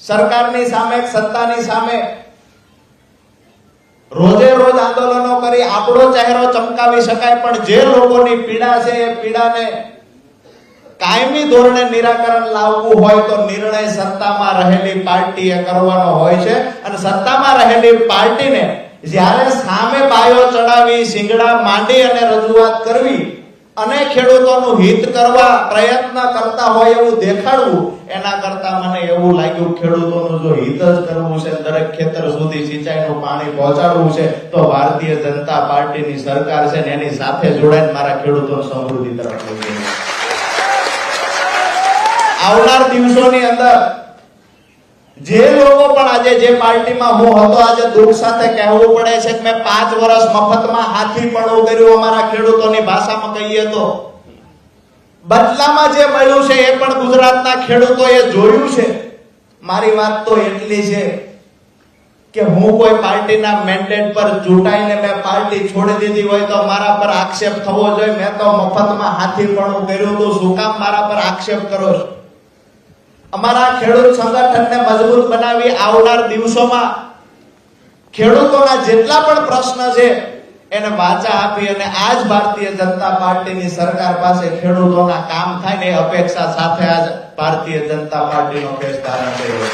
સરકારની સામે, સત્તાની સામે રોજે રોજ આંદોલનો કરી આપણો ચહેરો ચમકાવી શકાય, પણ જે લોકોની પીડા છે એ પીડાને કાયમી ધોરણે નિરાકરણ લાવવું હોય તો નિર્ણય સત્તામાં રહેલી પાર્ટીએ કરવાનો હોય છે. અને સત્તામાં રહેલી પાર્ટીને જ્યારે સામે બાયો ચડાવી, શિંગડા માંડી અને રજૂઆત કરવી અને ખેડૂતોનું હિત કરવા પ્રયત્ન કરતા હોય એવું દેખાડવું, એના કરતા મને એવું લાગ્યું ખેડૂતોનું જો હિત જ કરવું છે, દરેક ખેતર સુધી સિંચાઈનું પાણી પહોંચાડવું છે, તો ભારતીય જનતા પાર્ટીની સરકાર છે ને એની સાથે જોડાઈને મારા ખેડૂતોની સમૃદ્ધિ તરફ લઈ જઈએ. આવનાર દિવસોની અંદર જે લોકો પણ આજે જે પાર્ટીમાં હું હતો, આજે દુઃખ સાથે કહેવું પડે છે કે મેં 5 વર્ષ મફતમાં હાથીપણું કર્યું. અમારા ખેડૂતોની ભાષામાં કહીએ તો બદલામાં જે મળ્યું છે એ પણ ગુજરાતના ખેડૂતોએ જોયું છે. મારી વાત તો એટલી છે કે હું કોઈ પાર્ટીના મેન્ડેટ પર ચૂંટાઈને મેં પાર્ટી છોડી દીધી હોય તો મારા પર આક્ષેપ થવો જોઈએ. મેં તો મફતમાં હાથીપણું કર્યું તો શું કામ મારા પર આક્ષેપ કરો છો? અમારા ખેડૂત સંગઠનને મજબૂત બનાવી આવનાર દિવસોમાં ખેડૂતોના જેટલા પણ પ્રશ્ન છે એને વાચા આપી અને આજ ભારતીય જનતા પાર્ટીની સરકાર પાસે ખેડૂતોના કામ થાય ને એ અપેક્ષા સાથે આજ ભારતીય જનતા પાર્ટીનો કેસ ધારણ કર્યો.